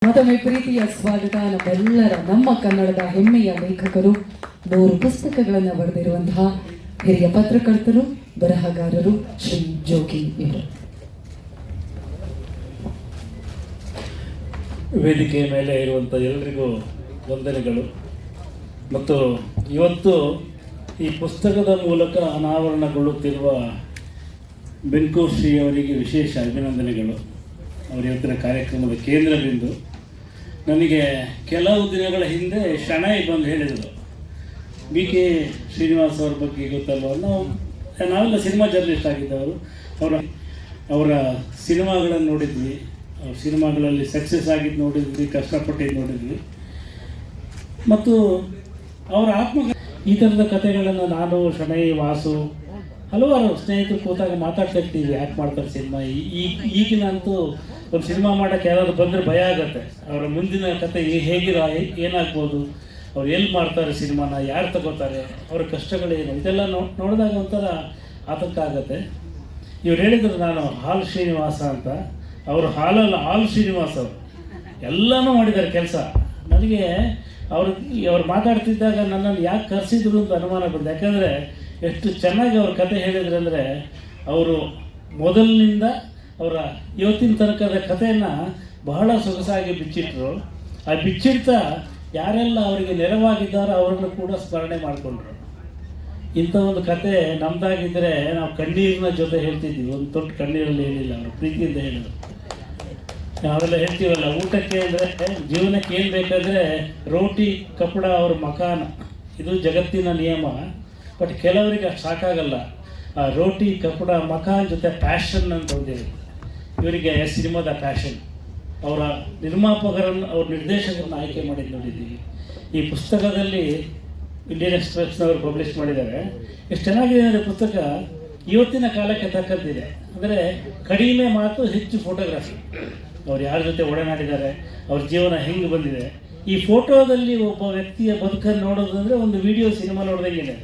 ಮತ್ತೊಮ್ಮೆ ಪ್ರೀತಿಯ ಸ್ವಾಗತ ನಮ್ಮೆಲ್ಲರ ನಮ್ಮ ಕನ್ನಡದ ಹೆಮ್ಮೆಯ ಲೇಖಕರು 100 ಪುಸ್ತಕಗಳನ್ನು ಬರೆದಿರುವಂತಹ ಹಿರಿಯ ಪತ್ರಕರ್ತರು ಬರಹಗಾರರು ಶ್ರೀ ಜೋಗಿ ಇವರು. ವೇದಿಕೆಯ ಮೇಲೆ ಇರುವಂಥ ಎಲ್ಲರಿಗೂ ವಂದನೆಗಳು. ಮತ್ತು ಇವತ್ತು ಈ ಪುಸ್ತಕದ ಮೂಲಕ ಅನಾವರಣಗೊಳ್ಳುತ್ತಿರುವ ಬೆಂಕು ಶ್ರೀ ಅವರಿಗೆ ವಿಶೇಷ ಅಭಿನಂದನೆಗಳು. ಅವರ ಇವತ್ತಿನ ಕಾರ್ಯಕ್ರಮದ ಕೇಂದ್ರ ಬಿಂದು. ನನಗೆ ಕೆಲವು ದಿನಗಳ ಹಿಂದೆ ಶಣೈ ಬಂದು ಹೇಳಿದರು, ಬಿ.ಕೆ. ಶ್ರೀನಿವಾಸ್ ಅವ್ರ ಬಗ್ಗೆ ಗೊತ್ತಲ್ವ, ನಾವೆಲ್ಲ ಸಿನಿಮಾ ಜರ್ನಲಿಸ್ಟ್ ಆಗಿದ್ದವರು. ಅವರ ಸಿನಿಮಾಗಳನ್ನು ನೋಡಿದ್ವಿ, ಅವ್ರ ಸಿನಿಮಾಗಳಲ್ಲಿ ಸಕ್ಸಸ್ ಆಗಿದ್ದು ನೋಡಿದ್ವಿ, ಕಷ್ಟಪಟ್ಟಿದ್ದು ನೋಡಿದ್ವಿ. ಮತ್ತು ಅವರ ಈ ಥರದ ಕಥೆಗಳನ್ನು ನಾನು, ಶಣೈ, ವಾಸು, ಹಲವಾರು ಸ್ನೇಹಿತರು ಕೂತಾಗ ಮಾತಾಡ್ತಾ ಇರ್ತೀವಿ. ಯಾಕೆ ಮಾಡ್ತಾರೆ ಸಿನಿಮಾ? ಈಗಿನಂತೂ ಒಂದು ಸಿನಿಮಾ ಮಾಡೋಕ್ಕೆ ಯಾರಾದ್ರು ಬಂದರೆ ಭಯ ಆಗುತ್ತೆ. ಅವರ ಮುಂದಿನ ಕತೆ ಏನಾಗ್ಬೋದು, ಅವ್ರು ಎಲ್ಲಿ ಮಾಡ್ತಾರೆ ಸಿನಿಮಾನ, ಯಾರು ತಗೋತಾರೆ, ಅವರ ಕಷ್ಟಗಳೇನು, ಇದೆಲ್ಲ ನೋಡಿದಾಗ ಒಂಥರ ಆತಂಕ ಆಗುತ್ತೆ. ಇವ್ರು ಹೇಳಿದ್ರು, ನಾನು ಹಾಲ್ ಶ್ರೀನಿವಾಸ ಅಂತ. ಅವರು ಹಾಲಲ್ಲ, ಹಾಲ್ ಶ್ರೀನಿವಾಸ್ ಅವರು ಎಲ್ಲನೂ ಮಾಡಿದ್ದಾರೆ ಕೆಲಸ. ನನಗೆ ಅವ್ರು ಮಾತಾಡ್ತಿದ್ದಾಗ ನನ್ನನ್ನು ಯಾಕೆ ಕರೆಸಿದ್ರು ಅಂತ ಅನುಮಾನ ಬಂತು. ಯಾಕಂದರೆ ಎಷ್ಟು ಚೆನ್ನಾಗಿ ಅವ್ರ ಕತೆ ಹೇಳಿದ್ರು ಅಂದರೆ, ಅವರು ಮೊದಲಿನಿಂದ ಅವರ ಇವತ್ತಿನ ತನಕದ ಕಥೆಯನ್ನು ಬಹಳ ಸೊಗಸಾಗಿ ಬಿಚ್ಚಿಟ್ರು. ಆ ಬಿಚ್ಚಿಡ್ತಾ ಯಾರೆಲ್ಲ ಅವರಿಗೆ ನೆರವಾಗಿದ್ದಾರೋ ಅವರನ್ನು ಕೂಡ ಸ್ಮರಣೆ ಮಾಡಿಕೊಂಡ್ರು. ಇಂಥ ಒಂದು ಕತೆ ನಮ್ಮದಾಗಿದ್ದರೆ ನಾವು ಕಣ್ಣೀರಿನ ಜೊತೆ ಹೇಳ್ತಿದ್ವಿ, ಒಂದು ತೊಟ್ಟು ಕಣ್ಣೀರಲ್ಲಿ ಹೇಳಿಲ್ಲ, ಅವರು ಪ್ರೀತಿಯಿಂದ ಹೇಳಿದ್ರು. ನಾವೆಲ್ಲ ಹೇಳ್ತೀವಲ್ಲ, ಊಟಕ್ಕೆ ಅಂದರೆ ಜೀವನಕ್ಕೆ ಏನು ಬೇಕಾದರೆ ರೋಟಿ ಕಪಡ ಅವ್ರ ಮಕಾನ, ಇದು ಜಗತ್ತಿನ ನಿಯಮ. ಬಟ್ ಕೆಲವರಿಗೆ ಅಷ್ಟು ಸಾಕಾಗಲ್ಲ. ಆ ರೋಟಿ ಕಪಡ ಮಕಾನ್ ಜೊತೆ ಪ್ಯಾಷನ್ ಅಂತ ಹೊಂದಿದೆ. ಇವರಿಗೆ ಸಿನಿಮಾದ ಪ್ಯಾಷನ್. ಅವರ ನಿರ್ಮಾಪಕರನ್ನು, ಅವ್ರ ನಿರ್ದೇಶಕರನ್ನು ಆಯ್ಕೆ ಮಾಡಿದ್ದು ನೋಡಿದ್ದೀವಿ. ಈ ಪುಸ್ತಕದಲ್ಲಿ ಇಂಡಿಯನ್ ಎಕ್ಸ್‌ಪ್ರೆಸ್ನವರು ಪಬ್ಲಿಷ್ ಮಾಡಿದ್ದಾರೆ. ಎಷ್ಟು ಚೆನ್ನಾಗಿದೆ ಅಂದರೆ ಪುಸ್ತಕ, ಇವತ್ತಿನ ಕಾಲಕ್ಕೆ ತಕ್ಕಂತಿದೆ. ಅಂದರೆ ಕಡಿಮೆ ಮಾತು, ಹೆಚ್ಚು ಫೋಟೋಗ್ರಫಿ. ಅವ್ರು ಯಾರ ಜೊತೆ ಒಡನಾಡಿದ್ದಾರೆ, ಅವ್ರ ಜೀವನ ಹೆಂಗೆ ಬಂದಿದೆ. ಈ ಫೋಟೋದಲ್ಲಿ ಒಬ್ಬ ವ್ಯಕ್ತಿಯ ಬದುಕನ್ನು ನೋಡೋದಂದರೆ ಒಂದು ವಿಡಿಯೋ ಸಿನಿಮಾ ನೋಡ್ದಂಗಿದೆ.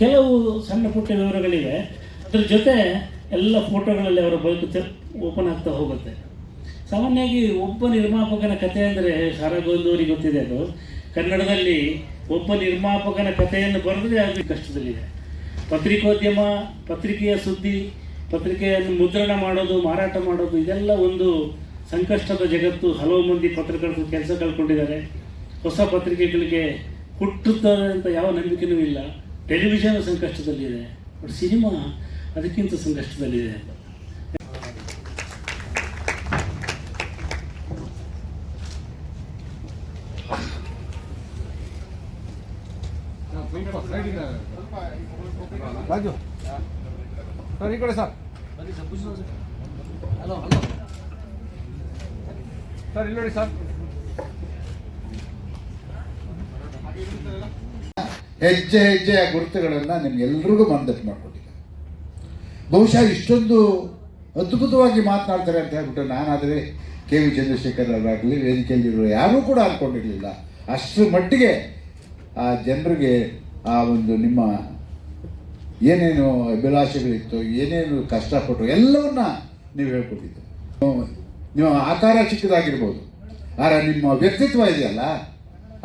ಕೆಲವು ಸಣ್ಣ ಪುಟ್ಟ ವಿವರಗಳಿವೆ, ಅದ್ರ ಜೊತೆ ಎಲ್ಲ ಫೋಟೋಗಳಲ್ಲಿ ಅವರ ಬದುಕು ಓಪನ್ ಆಗ್ತಾ ಹೋಗುತ್ತೆ. ಸಾಮಾನ್ಯವಾಗಿ ಒಬ್ಬ ನಿರ್ಮಾಪಕನ ಕಥೆ ಅಂದರೆ ಶಾರಗೋಂದೂರಿಗೆ ಗೊತ್ತಿದೆ. ಅದು ಕನ್ನಡದಲ್ಲಿ ಒಬ್ಬ ನಿರ್ಮಾಪಕನ ಕಥೆಯನ್ನು ಬರೆದ್ರೆ ಅದು ಕಷ್ಟದಲ್ಲಿದೆ. ಪತ್ರಿಕೋದ್ಯಮ, ಪತ್ರಿಕೆಯ ಸುದ್ದಿ, ಪತ್ರಿಕೆಯನ್ನು ಮುದ್ರಣ ಮಾಡೋದು, ಮಾರಾಟ ಮಾಡೋದು, ಇದೆಲ್ಲ ಒಂದು ಸಂಕಷ್ಟದ ಜಗತ್ತು. ಹಲವು ಮಂದಿ ಪತ್ರಕರ್ತರು ಕೆಲಸ ಕಳ್ಕೊಂಡಿದ್ದಾರೆ. ಹೊಸ ಪತ್ರಿಕೆಗಳಿಗೆ ಹುಟ್ಟುತ್ತಾರೆ ಅಂತ ಯಾವ ನಂಬಿಕೆಯೂ ಇಲ್ಲ. ಟೆಲಿವಿಷನ್ ಸಂಕಷ್ಟದಲ್ಲಿದೆ, ಬಟ್ ಸಿನಿಮಾ ಅದಕ್ಕಿಂತ ಸಂಕಷ್ಟದಲ್ಲಿದೆ. ರಾಜು ಸರ್, ಈ ಕಡೆ ಸರ್. ಹಲೋ ಹಲೋ ಸರ್, ಇಲ್ಲಿ ನೋಡಿ ಸರ್. ಹೆಜ್ಜೆ ಹೆಜ್ಜೆಯ ಗುರುತುಗಳನ್ನು ನಿಮ್ಗೆಲ್ರಿಗೂ ಮನದಟ್ಟು ಮಾಡಿಕೊಟ್ಟಿದ್ದಾರೆ. ಬಹುಶಃ ಇಷ್ಟೊಂದು ಅದ್ಭುತವಾಗಿ ಮಾತನಾಡ್ತಾರೆ ಅಂತ ಹೇಳ್ಬಿಟ್ಟು ನಾನಾದರೆ ಕೆ ವಿ ಚಂದ್ರಶೇಖರ್ ಅವರಾಗಲಿ, ವೇದಿಕೆಯಲ್ಲಿರುವ ಯಾರೂ ಕೂಡ ಅಂದ್ಕೊಂಡಿರಲಿಲ್ಲ. ಅಷ್ಟರ ಮಟ್ಟಿಗೆ ಆ ಜನರಿಗೆ ಆ ಒಂದು ನಿಮ್ಮ ಏನೇನು ಅಭಿಲಾಷೆಗಳಿತ್ತು, ಏನೇನು ಕಷ್ಟಪಟ್ಟು ಎಲ್ಲವನ್ನ ನೀವು ಹೇಳ್ಕೊಟ್ಟಿದ್ದು. ನಿಮ್ಮ ಆಕಾರ ಚಿಕ್ಕದಾಗಿರ್ಬೋದು, ಆದರೆ ನಿಮ್ಮ ವ್ಯಕ್ತಿತ್ವ ಇದೆಯಲ್ಲ,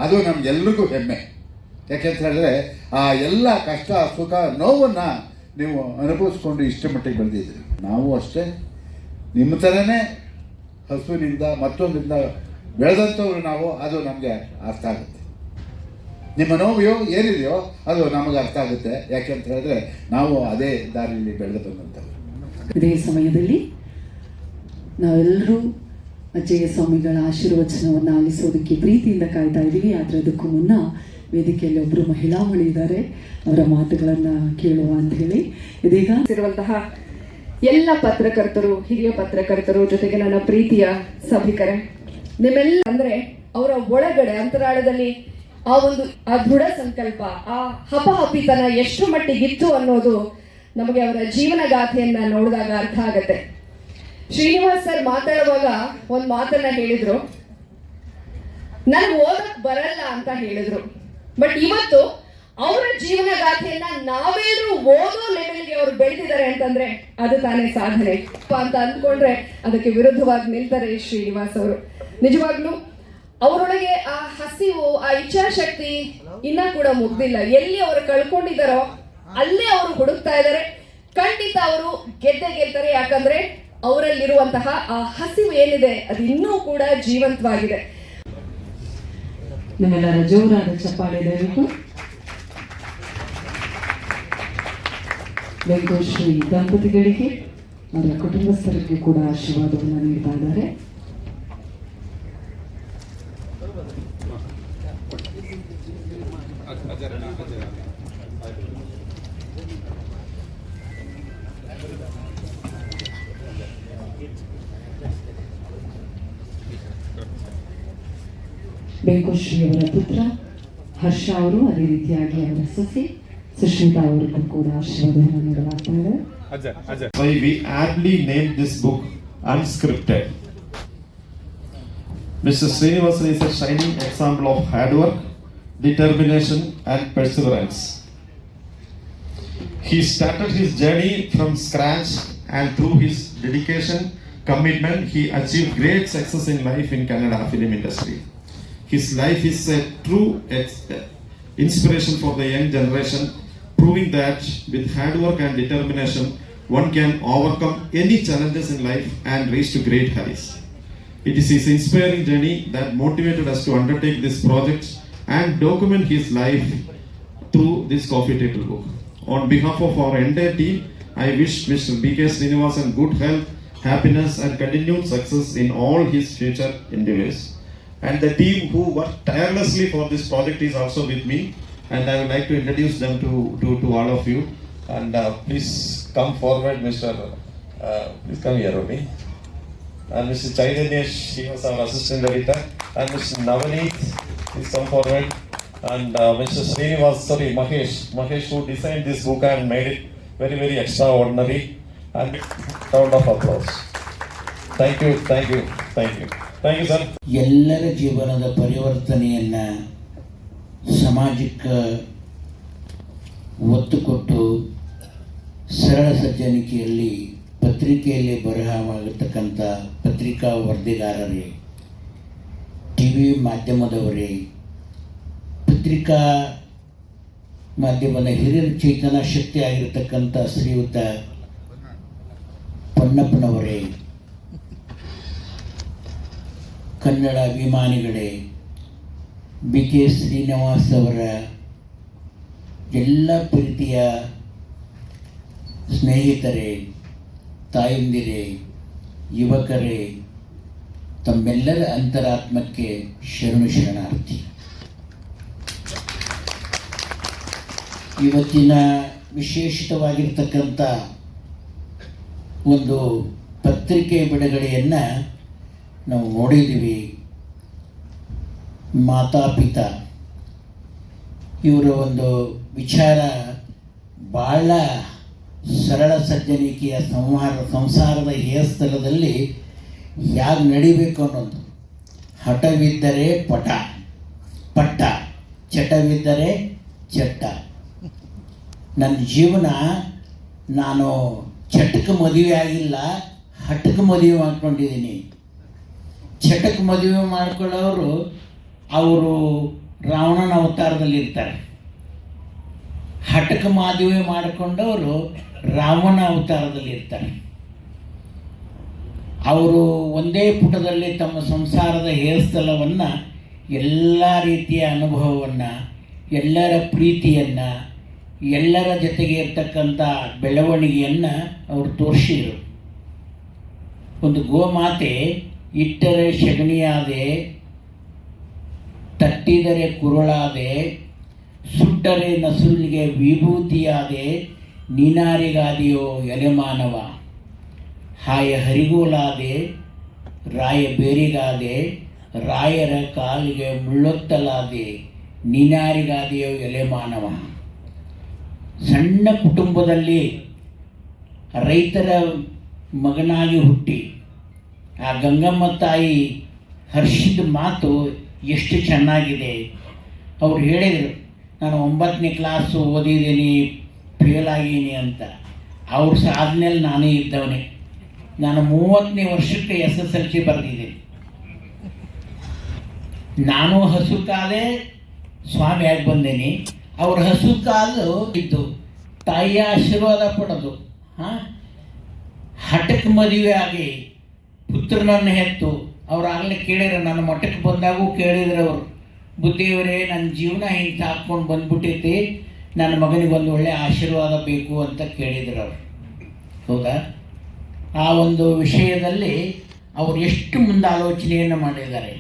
ಅದು ನಮಗೆಲ್ರಿಗೂ ಹೆಮ್ಮೆ. ಯಾಕೆಂತ ಹೇಳಿದ್ರೆ ಆ ಎಲ್ಲ ಕಷ್ಟ, ಸುಖ, ನೋವನ್ನು ನೀವು ಅನುಭವಿಸ್ಕೊಂಡು ಇಷ್ಟ ಮಟ್ಟಿಗೆ ಬೆಳೆದಿದ್ರಿ. ನಾವು ಅಷ್ಟೇ ನಿಮ್ಮ ಥರನೇ ಹಸುವಿನಿಂದ ಮತ್ತೊಂದರಿಂದ ಬೆಳೆದಂಥವ್ರು ನಾವು. ಅದು ನಮಗೆ ಅರ್ಥ ಆಗುತ್ತೆ. ನಿಮ್ಮ ನೋವು ಏನಿದೆಯೋ ಅದು ನಮಗೆ ಅರ್ಥ ಆಗುತ್ತೆ. ಯಾಕೆಂತ ಹೇಳಿದ್ರೆ ನಾವು ಅದೇ ದಾರಿಯಲ್ಲಿ ಬೆಳೆದು ಬಂದಂಥವ್ರು. ಇದೇ ಸಮಯದಲ್ಲಿ ನಾವೆಲ್ಲರೂ ಅಜ್ಜಯ್ಯ ಸ್ವಾಮಿಗಳ ಆಶೀರ್ವಚನವನ್ನು ಆಲಿಸೋದಕ್ಕೆ ಪ್ರೀತಿಯಿಂದ ಕಾಯ್ತಾ ಇದ್ದೀವಿ. ಆದರೆ ಅದಕ್ಕೂ ಮುನ್ನ ವೇದಿಕೆಯಲ್ಲಿ ಒಬ್ಬರು ಮಹಿಳಾಮಣಿ ಇದ್ದಾರೆ, ಅವರ ಮಾತುಗಳನ್ನು ಕೇಳುವ ಅಂತ ಹೇಳಿ ಇದೀಗ ಇರುವಂತಹ ಎಲ್ಲ ಪತ್ರಕರ್ತರು, ಹಿರಿಯ ಪತ್ರಕರ್ತರು, ಜೊತೆಗೆ ನನ್ನ ಪ್ರೀತಿಯ ಸಭಿಕರೇ, ನಿಮ್ಮೆಲ್ಲ ಅಂದ್ರೆ ಅವರ ಒಳಗಡೆ ಅಂತರಾಳದಲ್ಲಿ ಆ ದೃಢ ಸಂಕಲ್ಪ, ಆ ಹಪಹಪಿತನ ಎಷ್ಟು ಮಟ್ಟಿಗಿತ್ತು ಅನ್ನೋದು ನಮಗೆ ಅವರ ಜೀವನ ಗಾಥೆಯನ್ನ ನೋಡಿದಾಗ ಅರ್ಥ ಆಗತ್ತೆ. ಶ್ರೀನಿವಾಸ್ ಸರ್ ಮಾತಾಡುವಾಗ ಒಂದು ಮಾತನ್ನ ಹೇಳಿದ್ರು, ನನಗೆ ಓದಕ್ ಬರಲ್ಲ ಅಂತ ಹೇಳಿದ್ರು. ಬಟ್ ಇವತ್ತು ಅವರ ಜೀವನ ಗಾಥೆಯನ್ನ ನಾವೇನು ಓದೋ ಲೆವೆಲ್ಗೆ ಅವರು ಬೆಳೆದಿದ್ದಾರೆ ಅಂತಂದ್ರೆ ಅದು ತಾನೇ ಸಾಧನೆ ಅಂತ ಅಂದ್ಕೊಂಡ್ರೆ ಅದಕ್ಕೆ ವಿರುದ್ಧವಾಗಿ ನಿಲ್ತಾರೆ ಶ್ರೀನಿವಾಸ್ ಅವರು. ನಿಜವಾಗ್ಲೂ ಅವರೊಳಗೆ ಆ ಹಸಿವು, ಆ ಇಚ್ಛಾಶಕ್ತಿ ಇನ್ನ ಕೂಡ ಮುಗ್ದಿಲ್ಲ. ಎಲ್ಲಿ ಅವರು ಕಳ್ಕೊಂಡಿದ್ದಾರೋ ಅಲ್ಲೇ ಅವರು ಹುಡುಕ್ತಾ ಇದ್ದಾರೆ. ಖಂಡಿತ ಅವರು ಗೆಲ್ತಾರೆ. ಯಾಕಂದ್ರೆ ಅವರಲ್ಲಿರುವಂತಹ ಆ ಹಸಿವು ಏನಿದೆ ಅದು ಇನ್ನೂ ಕೂಡ ಜೀವಂತವಾಗಿದೆ. ನಿಮ್ಮೆಲ್ಲರ ಜೋರಾದ ಚಪ್ಪಾಳೆ ದಯವಿಟ್ಟು. ವೆಂಕಟೇಶ್ವರಿ ದಂಪತಿಗಳಿಗೆ ಅವರ ಕುಟುಂಬಸ್ಥರಿಗೆ ಕೂಡ ಆಶೀರ್ವಾದವನ್ನು ನೀಡ್ತಾ ಇದ್ದಾರೆ. ವೆಂಕಟೇಶ್ವರಿ ಅವರ ಪುತ್ರ ಹರ್ಷ ಅವರು, ಅದೇ ರೀತಿಯಾಗಿ ಅವರ ಸೊಸೆ ಸುಶ್ಮಿತಾ ಅವರಿಗೂ ಕೂಡ ಆಶೀರ್ವಾದವನ್ನು ನೀಡಲಾಗ್ತಾ ಇದೆ. Why we aptly named this book Unscripted. Mr. Srinivasan is a shining example of hard work, determination and perseverance. He started his journey from scratch, and through his dedication, commitment, he achieved great success in life in Kannada film industry. His life is a true inspiration for the young generation, proving that with hard work and determination, one can overcome any challenges in life and reach to great heights. It is his inspiring journey that motivated us to undertake this project and document his life through this coffee table book. On behalf of our entire team, I wish Mr. B.K. Srinivasan good health, happiness and continued success in all his future endeavors. And the team who worked tirelessly for this project is also with me, and I would like to introduce them to all of you. And please come forward, Mr. Please come here, Robi. And Mr. Chaitanyesh, he was our assistant editor, and Mr. Navaneet, please come forward. And Mr. Mahesh, who designed this book and made it very, very extraordinary. And round of applause. Thank you, sir. ಎಲ್ಲರ ಜೀವನದ ಪರಿವರ್ತನೆಯನ್ನು ಸಮಾಜಕ್ಕೆ ಒತ್ತು ಕೊಟ್ಟು ಸರಳ ಸಜ್ಜನಿಕೆಯಲ್ಲಿ ಪತ್ರಿಕೆಯಲ್ಲಿ ಬರಹವಾಗಿರ್ತಕ್ಕಂಥ ಪತ್ರಿಕಾ ವರದಿಗಾರರೇ, T V ಮಾಧ್ಯಮದವರೇ, ಪತ್ರಿಕಾ ಮಾಧ್ಯಮದ ಹಿರಿಯ ಚೇತನ ಶಕ್ತಿ ಆಗಿರ್ತಕ್ಕಂಥ ಶ್ರೀಯುತ ಪೊನ್ನಪ್ಪನವರೇ, ಕನ್ನಡ ಅಭಿಮಾನಿಗಳೇ, ಬಿ ಕೆ ಶ್ರೀನಿವಾಸ್ ಅವರ ಎಲ್ಲ ಪ್ರೀತಿಯ ಸ್ನೇಹಿತರೇ, ತಾಯಂದಿರೇ, ಯುವಕರೇ, ತಮ್ಮೆಲ್ಲರ ಅಂತರಾತ್ಮಕ್ಕೆ ಶರಣಾರ್ಥಿ. ಇವತ್ತಿನ ವಿಶೇಷವಾಗಿರ್ತಕ್ಕಂಥ ಒಂದು ಪತ್ರಿಕೆ ಬಿಡುಗಡೆಯನ್ನು ನಾವು ನೋಡಿದ್ದೀವಿ. ಮಾತಾಪಿತಾ ಇವರ ಒಂದು ವಿಚಾರ ಭಾಳ ಸರಳ ಸಜ್ಜನಿಕೆಯ ಸಂಸಾರದ ಹೇಯಸ್ಥಳದಲ್ಲಿ ಹೇಗೆ ನಡಿಬೇಕು ಅನ್ನೋದು. ಹಠವಿದ್ದರೆ ಪಟ್ಟ, ಚಟವಿದ್ದರೆ ಚಟ್ಟ. ನನ್ನ ಜೀವನ ನಾನು ಚಟಕ್ಕೆ ಮದುವೆ ಆಗಿಲ್ಲ, ಹಠಕ್ಕೆ ಮದುವೆ ಮಾಡ್ಕೊಂಡಿದ್ದೀನಿ. ಚಟಕ್ಕೆ ಮದುವೆ ಮಾಡ್ಕೊಳ್ಳೋರು ಅವರು ರಾವಣನ ಅವತಾರದಲ್ಲಿರ್ತಾರೆ. ಹಠಕ್ಕೆ ಮದುವೆ ಮಾಡಿಕೊಂಡವರು ರಾಮನ ಅವತಾರದಲ್ಲಿರ್ತಾರೆ. ಅವರು ಒಂದೇ ಪುಟದಲ್ಲಿ ತಮ್ಮ ಸಂಸಾರದ ಹೇರಸ್ಥಳವನ್ನು, ಎಲ್ಲ ರೀತಿಯ ಅನುಭವವನ್ನು, ಎಲ್ಲರ ಪ್ರೀತಿಯನ್ನು, ಎಲ್ಲರ ಜೊತೆಗೆ ಇರ್ತಕ್ಕಂಥ ಬೆಳವಣಿಗೆಯನ್ನು ಅವರು ತೋರಿಸಿದರು. ಒಂದು ಗೋಮಾತೆ ಇಟ್ಟರೆ ಶಗಣಿಯಾದೆ, ತಟ್ಟಿದರೆ ಕುರುಳಾದೆ, ಸುಟ್ಟರೆ ನಸುಲಿಗೆ ವಿಭೂತಿಯಾದೆ, ನೀನಾರಿಗಾದೆಯೋ ಎಲೆಮಾನವ. ಹಾಯ ಹರಿಗೋಲಾದೆ, ರಾಯ ಬೇರಿಗಾದೆ, ರಾಯರ ಕಾಲಿಗೆ ಮುಳ್ಳೊತ್ತಲಾದೆ, ನೀನಾರಿಗಾದೆಯೋ ಎಲೆಮಾನವ. ಸಣ್ಣ ಕುಟುಂಬದಲ್ಲಿ ರೈತರ ಮಗನಾಗಿ ಹುಟ್ಟಿ ಆ ಗಂಗಮ್ಮ ತಾಯಿ ಹರ್ಷಿದ ಮಾತು ಎಷ್ಟು ಚೆನ್ನಾಗಿದೆ. ಅವ್ರು ಹೇಳಿದರು, ನಾನು 9ನೇ ಕ್ಲಾಸು ಓದಿದ್ದೀನಿ, ಫೇಲ್ ಆಗಿದ್ದೀನಿ ಅಂತ. ಅವ್ರು ಆದಮೇಲೆ ನಾನೇ ಇದ್ದವನೇ. ನಾನು 30ನೇ ವರ್ಷಕ್ಕೆ SSLC ಬರೆದಿದ್ದೀನಿ. ನಾನು ಹಸು ಕಾದೆ ಸ್ವಾಮಿಯಾಗಿ ಬಂದೇನಿ. ಅವ್ರ ಹಸು ಕಾಲು ಇದ್ದು ತಾಯಿಯ ಆಶೀರ್ವಾದ ಪಡೆದು ಹಠಕ್ಕೆ ಮದುವೆ ಆಗಿ ಪುತ್ರನನ್ನು ಹೆತ್ತು ಅವ್ರು ಆಗಲೇ ಕೇಳಿದ್ರು. ನನ್ನ ಮಠಕ್ಕೆ ಬಂದಾಗೂ ಕೇಳಿದ್ರು ಅವರು, ಬುದ್ಧಿಯವರೇ ನನ್ನ ಜೀವನ ಹಿಂಗೆ ಸಾಕ್ಕೊಂಡು ಬಂದ್ಬಿಟ್ಟೈತಿ, ನನ್ನ ಮಗನಿಗೆ ಒಂದು ಒಳ್ಳೆಯ ಆಶೀರ್ವಾದ ಬೇಕು ಅಂತ ಕೇಳಿದ್ರು ಅವರು. ಹೌದಾ? ಆ ಒಂದು ವಿಷಯದಲ್ಲಿ ಅವರು ಎಷ್ಟು ಮುಂದೆ ಆಲೋಚನೆಯನ್ನು ಮಾಡಿದ್ದಾರೆ.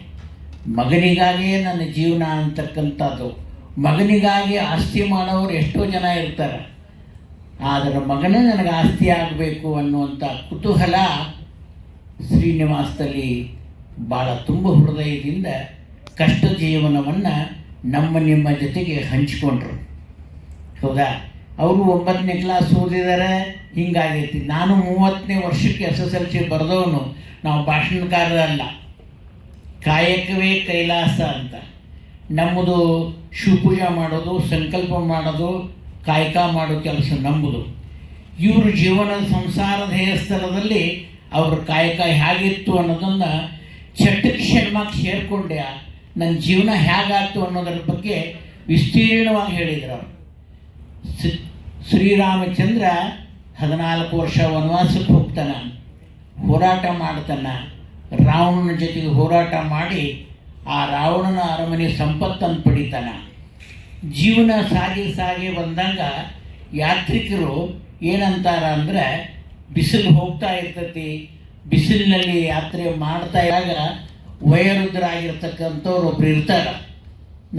ಮಗನಿಗಾಗಿಯೇ ನನ್ನ ಜೀವನ ಅಂತಕ್ಕಂಥದ್ದು. ಮಗನಿಗಾಗಿ ಆಸ್ತಿ ಮಾಡೋರು ಎಷ್ಟೋ ಜನ ಇರ್ತಾರೆ, ಆದರೆ ಮಗನೇ ನನಗೆ ಆಸ್ತಿ ಆಗಬೇಕು ಅನ್ನುವಂಥ ಕುತೂಹಲ ಶ್ರೀನಿವಾಸದಲ್ಲಿ ಭಾಳ ತುಂಬ ಹೃದಯದಿಂದ ಕಷ್ಟ ಜೀವನವನ್ನು ನಿಮ್ಮ ಜೊತೆಗೆ ಹಂಚಿಕೊಂಡ್ರು. ಹೌದಾ? ಅವರು 9ನೇ ಕ್ಲಾಸ್ ಓದಿದ್ದಾರೆ, ಹಿಂಗಾಗೈತಿ. ನಾನು 30ನೇ ವರ್ಷಕ್ಕೆ SSLC ಬರೆದವನು. ನಾವು ಭಾಷಣಕಾರರಲ್ಲ, ಕಾಯಕವೇ ಕೈಲಾಸ ಅಂತ. ನಮ್ಮದು ಶಿವಪೂಜೆ ಮಾಡೋದು, ಸಂಕಲ್ಪ ಮಾಡೋದು, ಕಾಯಕ ಮಾಡೋ ಕೆಲಸ ನಮ್ಮದು. ಇವರು ಜೀವನದ ಸಂಸಾರದ ಹೇಯಸ್ಥಳದಲ್ಲಿ ಅವ್ರ ಕಾಯಕ ಹೇಗಿತ್ತು ಅನ್ನೋದನ್ನು ಚಟಕ್ಕೆ ಕ್ಷಣವಾಗಿ ಸೇರಿಕೊಂಡೆ ನನ್ನ ಜೀವನ ಹೇಗಾಯ್ತು ಅನ್ನೋದ್ರ ಬಗ್ಗೆ ವಿಸ್ತೀರ್ಣವಾಗಿ ಹೇಳಿದರು ಅವರು. ಶ್ರೀರಾಮಚಂದ್ರ 14 ವರ್ಷ ವನವಾಸಕ್ಕೆ ಹೋಗ್ತಾನೆ, ಹೋರಾಟ ಮಾಡ್ತಾನೆ. ರಾವಣನ ಜೊತೆಗೆ ಹೋರಾಟ ಮಾಡಿ ಆ ರಾವಣನ ಅರಮನೆ ಸಂಪತ್ತನ್ನು ಪಡಿತಾನೆ. ಜೀವನ ಸಾಗಿ ಬಂದಾಗ ಯಾತ್ರಿಕರು ಏನಂತಾರ ಅಂದರೆ, ಬಿಸಿಲು ಹೋಗ್ತಾ ಇರ್ತೈತಿ, ಬಿಸಿಲಿನಲ್ಲಿ ಯಾತ್ರೆ ಮಾಡ್ತಾ ಇದ್ದಾಗ ವಯೋವೃದ್ಧರಾಗಿರ್ತಕ್ಕಂಥವ್ರು ಒಬ್ರು ಇರ್ತಾರೆ.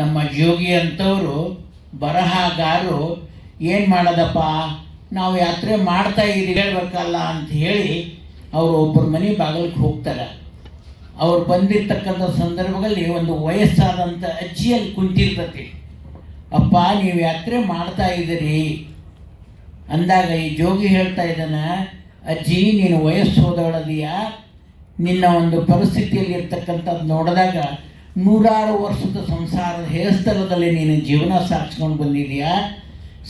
ನಮ್ಮ ಜೋಗಿ ಅಂಥವರು ಬರಹಗಾರರು ಏನು ಮಾಡೋದಪ್ಪ, ನಾವು ಯಾತ್ರೆ ಮಾಡ್ತಾ ಇದ್ದೀವಿ ಹೇಳ್ಬೇಕಲ್ಲ ಅಂತ ಹೇಳಿ ಅವರು ಒಬ್ಬರ ಮನೆ ಬಾಗಿಲಿಗೆ ಹೋಗ್ತಾರೆ. ಅವ್ರು ಬಂದಿರ್ತಕ್ಕಂಥ ಸಂದರ್ಭದಲ್ಲಿ ಒಂದು ವಯಸ್ಸಾದಂಥ ಅಜ್ಜಿಯಲ್ಲಿ ಕುಂತಿರ್ತತಿ. ಅಪ್ಪ, ನೀವು ಯಾತ್ರೆ ಮಾಡ್ತಾ ಇದ್ದೀರಿ ಅಂದಾಗ ಈ ಜೋಗಿ ಹೇಳ್ತಾ ಇದ್ದಾನೆ, ಅಜ್ಜಿ ನೀನು ವಯಸ್ಸು ಹೋದವಳದೀಯ, ನಿನ್ನ ಒಂದು ಪರಿಸ್ಥಿತಿಯಲ್ಲಿ ಇರ್ತಕ್ಕಂಥದ್ದು ನೋಡಿದಾಗ 100 ವರ್ಷದ ಸಂಸಾರದ ಹೇಸ್ತರದಲ್ಲಿ ನೀನು ಜೀವನ ಸಾಗಿಸ್ಕೊಂಡು ಬಂದಿದೆಯಾ.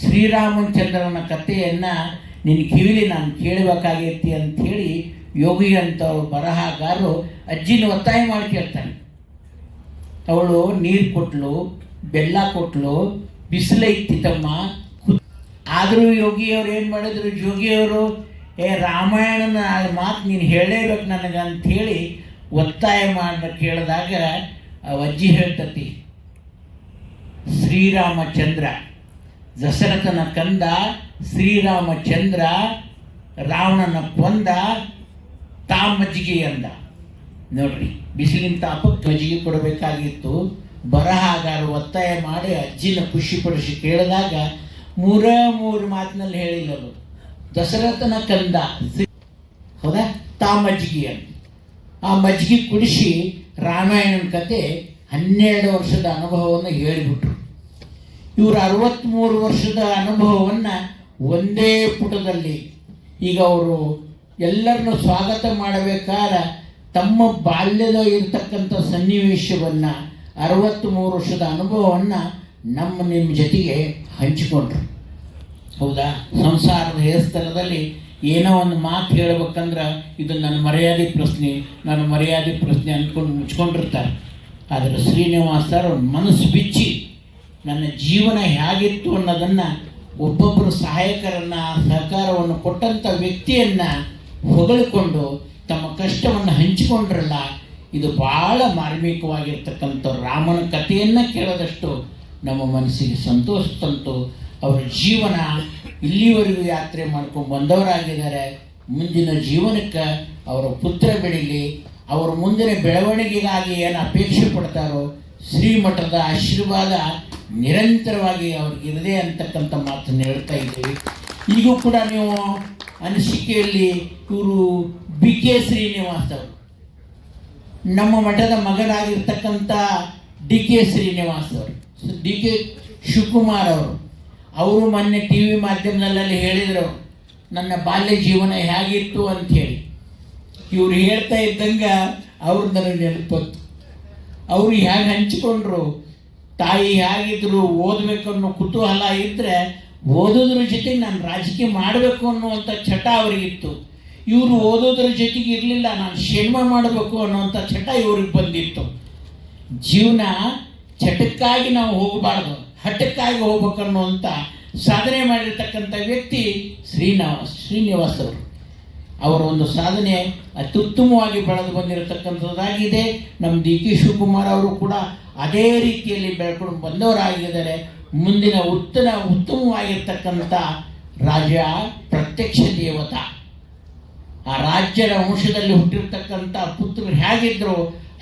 ಶ್ರೀರಾಮಚಂದ್ರನ ಕಥೆಯನ್ನು ನಿನ್ನ ಕಿವಿಲಿ ನಾನು ಕೇಳಬೇಕಾಗೈತಿ ಅಂಥೇಳಿ ಯೋಗಿ ಅಂತವ್ರು ಬರಹಗಾರರು ಅಜ್ಜಿನ ಒತ್ತಾಯ ಮಾಡಿ ಕೇಳ್ತಾನೆ. ಅವಳು ನೀರು ಕೊಟ್ಲು, ಬೆಲ್ಲ ಕೊಟ್ಲು, ಬಿಸಿಲೈತಿ ತಮ್ಮ. ಆದರೂ ಯೋಗಿಯವ್ರು ಏನು ಮಾಡಿದ್ರು, ಜೋಗಿಯವರು ರಾಮಾಯಣನ ಮಾತು ನೀನು ಹೇಳಲೇಬೇಕು ನನಗೆ ಅಂಥೇಳಿ ಒತ್ತಾಯ ಮಾಡಿ ಕೇಳಿದಾಗ ಅಜ್ಜಿ ಹೇಳ್ತತಿ, ಶ್ರೀರಾಮಚಂದ್ರ ದಶರಥನ ಕಂದ ಶ್ರೀರಾಮಚಂದ್ರ ರಾವಣನ ಕೊಂದ, ಮಜ್ಜಿಗೆ ಅಂದ. ನೋಡ್ರಿ, ಬಿಸಿಲಿನ ತಾಪಕ್ಕೆ ಮಜ್ಜಿಗೆ ಕೊಡಬೇಕಾಗಿತ್ತು. ಬರಹಗಾರ ಒತ್ತಾಯ ಮಾಡಿ ಅಜ್ಜಿನ ಖುಷಿಪಡಿಸಿ ಕೇಳಿದಾಗ 3 ಮಾತಿನಲ್ಲಿ ಹೇಳಿಲ್ಲದು. ದಶರಥನ ಕಂದ, ಹೌದಾ, ಮಜ್ಜಿಗೆ ಅಂತ. ಆ ಮಜ್ಜಿಗೆ ಕುಡಿಸಿ ರಾಮಾಯಣನ ಕತೆ 12 ವರ್ಷದ ಅನುಭವವನ್ನು ಹೇಳಿಬಿಟ್ರು. ಇವರು 63 ವರ್ಷದ ಅನುಭವವನ್ನು ಒಂದೇ ಪುಟದಲ್ಲಿ. ಈಗ ಅವರು ಎಲ್ಲರನ್ನು ಸ್ವಾಗತ ಮಾಡಬೇಕಾದ್ರೆ ತಮ್ಮ ಬಾಲ್ಯದ ಇರತಕ್ಕಂಥ ಸನ್ನಿವೇಶವನ್ನು 63 ವರ್ಷದ ಅನುಭವವನ್ನು ನಿಮ್ಮ ಜೊತೆಗೆ ಹಂಚಿಕೊಂಡ್ರು. ಹೌದಾ? ಸಂಸಾರದ ಹೇಸ್ತರದಲ್ಲಿ ಏನೋ ಒಂದು ಮಾತು ಹೇಳ್ಬೇಕಂದ್ರೆ ಇದು ನನ್ನ ಮರ್ಯಾದೆ ಪ್ರಶ್ನೆ ಅಂದ್ಕೊಂಡು ಮುಚ್ಕೊಂಡಿರ್ತಾರೆ. ಆದರೆ ಶ್ರೀನಿವಾಸರು ಮನಸ್ಸು ಬಿಚ್ಚಿ ನನ್ನ ಜೀವನ ಹೇಗಿತ್ತು ಅನ್ನೋದನ್ನು ಒಬ್ಬೊಬ್ಬರು ಸಹಕಾರವನ್ನು ಕೊಟ್ಟಂಥ ವ್ಯಕ್ತಿಯನ್ನು ಹೊಗಳಿಕೊಂಡು ತಮ್ಮ ಕಷ್ಟವನ್ನು ಹಂಚಿಕೊಂಡ್ರಲ್ಲ, ಇದು ಭಾಳ ಮಾರ್ಮಿಕವಾಗಿರ್ತಕ್ಕಂಥ ರಾಮನ ಕಥೆಯನ್ನು ಕೇಳೋದಷ್ಟು ನಮ್ಮ ಮನಸ್ಸಿಗೆ ಸಂತೋಷ ತಂತು. ಅವರ ಜೀವನ ಇಲ್ಲಿವರೆಗೂ ಯಾತ್ರೆ ಮಾಡ್ಕೊಂಡು ಬಂದವರಾಗಿದ್ದಾರೆ. ಮುಂದಿನ ಜೀವನಕ್ಕೆ ಅವರ ಪುತ್ರ ಬೆಳೀಲಿ, ಅವರ ಮುಂದಿನ ಬೆಳವಣಿಗೆಗಾಗಿ ಏನು ಅಪೇಕ್ಷೆ ಪಡ್ತಾರೋ ಶ್ರೀಮಠದ ಆಶೀರ್ವಾದ ನಿರಂತರವಾಗಿ ಅವ್ರಿಗಿರದೆ ಅಂತಕ್ಕಂಥ ಮಾತನ್ನು ಹೇಳ್ತಾ ಇದ್ದೀವಿ. ಈಗೂ ಕೂಡ ನೀವು ಅನಿಸಿಕೆಯಲ್ಲಿ ಇವರು BK ಶ್ರೀನಿವಾಸ್ ಅವರು, ನಮ್ಮ ಮಠದ ಮಗನಾಗಿರ್ತಕ್ಕಂಥ DK ಶ್ರೀನಿವಾಸ್ ಅವರು, DK ಶಿವಕುಮಾರ್ ಅವರು ಮೊನ್ನೆ TV ಮಾಧ್ಯಮದಲ್ಲಿ ಹೇಳಿದರು ನನ್ನ ಬಾಲ್ಯ ಜೀವನ ಹೇಗಿತ್ತು ಅಂಥೇಳಿ. ಇವ್ರು ಹೇಳ್ತಾ ಇದ್ದಂಗೆ ಅವ್ರು ನನಗೆ ನೆನಪತ್ತು. ಅವರು ಹೇಗೆ ಹಂಚಿಕೊಂಡ್ರು, ತಾಯಿ ಹೇಗಿದ್ರು, ಓದಬೇಕನ್ನೋ ಕುತೂಹಲ ಇದ್ದರೆ ಓದೋದ್ರ ಜೊತೆಗೆ ನಾನು ರಾಜಕೀಯ ಮಾಡಬೇಕು ಅನ್ನುವಂಥ ಚಟ ಅವರಿಗಿತ್ತು. ಇವರು ಓದೋದ್ರ ಜೊತೆಗೆ ಇರಲಿಲ್ಲ, ನಾನು ಸಿನಿಮಾ ಮಾಡಬೇಕು ಅನ್ನುವಂಥ ಚಟ ಇವ್ರಿಗೆ ಬಂದಿತ್ತು. ಜೀವನ ಚಟಕ್ಕಾಗಿ ನಾವು ಹೋಗಬಾರ್ದು, ಹಠಕ್ಕಾಗಿ ಹೋಗ್ಬೇಕನ್ನುವಂಥ ಸಾಧನೆ ಮಾಡಿರ್ತಕ್ಕಂಥ ವ್ಯಕ್ತಿ ಶ್ರೀನಿವಾಸ್ ಅವರು. ಅವರ ಒಂದು ಸಾಧನೆ ಅತ್ಯುತ್ತಮವಾಗಿ ಬೆಳೆದು ಬಂದಿರತಕ್ಕಂಥದ್ದಾಗಿದೆ. ನಮ್ಮ ಡಿ ಕೆ ಶಿವಕುಮಾರ್ ಅವರು ಕೂಡ ಅದೇ ರೀತಿಯಲ್ಲಿ ಬೆಳ್ಕೊಂಡು ಬಂದವರಾಗಿದ್ದಾರೆ. ಮುಂದಿನ ಉತ್ತಮವಾಗಿರ್ತಕ್ಕಂಥ ರಾಜ ಪ್ರತ್ಯಕ್ಷ ದೇವತ, ಆ ರಾಜ್ಯದ ವಂಶದಲ್ಲಿ ಹುಟ್ಟಿರ್ತಕ್ಕಂಥ ಪುತ್ರರು ಹೇಗಿದ್ರು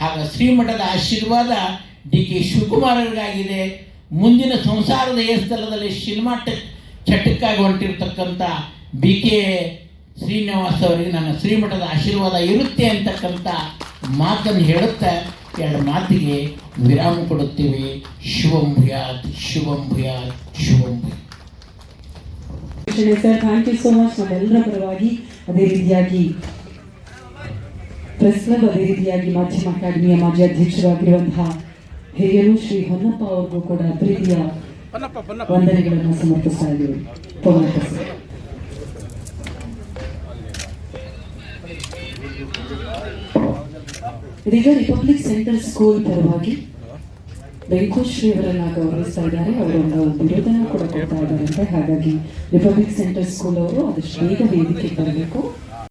ಆಗ ಶ್ರೀಮಠದ ಆಶೀರ್ವಾದ ಡಿ ಕೆ ಶಿವಕುಮಾರರಿಗಾಗಿದೆ. ಮುಂದಿನ ಸಂಸಾರದ ಸ್ಥಳದಲ್ಲಿ ಸಿನಿಮಾ ಚಟಕ್ಕಾಗಿ ಹೊಂಟಿರ್ತಕ್ಕಂಥ ಬಿ ಕೆ ಶ್ರೀನಿವಾಸ್ ಅವರಿಗೆ ನನ್ನ ಶ್ರೀಮಠದ ಆಶೀರ್ವಾದ ಇರುತ್ತೆ ಅಂತಕ್ಕಂಥ ಮಾತನ್ನು ಹೇಳುತ್ತಾ ಎರಡು ಮಾತಿಗೆ ವಿರಾಮ ಕೊಡುತ್ತೀವಿ. ಶಿವಂ ಭೂಯಾತ್, ಶಿವಂ ಭೂಯಾತ್, ಶಿವಂ ಭೂಯಾತ್. Sir, thank you so much. ನಮ್ಮೆಲ್ಲರ ಪರವಾಗಿ ಅದೇ ರೀತಿಯಾಗಿ ಪ್ರೆಸ್ ಕ್ಲಬ್, ಅದೇ ರೀತಿಯಾಗಿ ಮಾಧ್ಯಮ ಅಕಾಡೆಮಿಯ ಮಾಜಿ ಅಧ್ಯಕ್ಷರಾಗಿರುವಂತಹ ಹಿರಿಯರು ಶ್ರೀ ಹೊನ್ನಪ್ಪ ಅವ್ರಿಗೂ ಕೂಡ ಪ್ರೀತಿಯ ವಂದನೆಗಳನ್ನು ಸಮರ್ಪಿಸ್ತಾ ಇದ್ದೀವಿ. ಇದೀಗ ರಿಪಬ್ಲಿಕ್ ಸೆಂಟ್ರಲ್ ಸ್ಕೂಲ್ ಪರವಾಗಿ ವೆಂಕಟೇಶ್ವರಿ ಅವರನ್ನ ಗೌರವಿಸ್ತಾ ಇದ್ದಾರೆ. ಅವರೊಂದು ವಿರೋಧನ ಕೂಡ ಕೊಡ್ತಾ ಇದ್ದಾರಂತೆ. ಹಾಗಾಗಿ ರಿಪಬ್ಲಿಕ್ ಸೆಂಟ್ರಲ್ ಸ್ಕೂಲ್ ಅವರು ಆದಷ್ಟು ಬೇಗ ವೇದಿಕೆಗೆ ಬರಬೇಕು.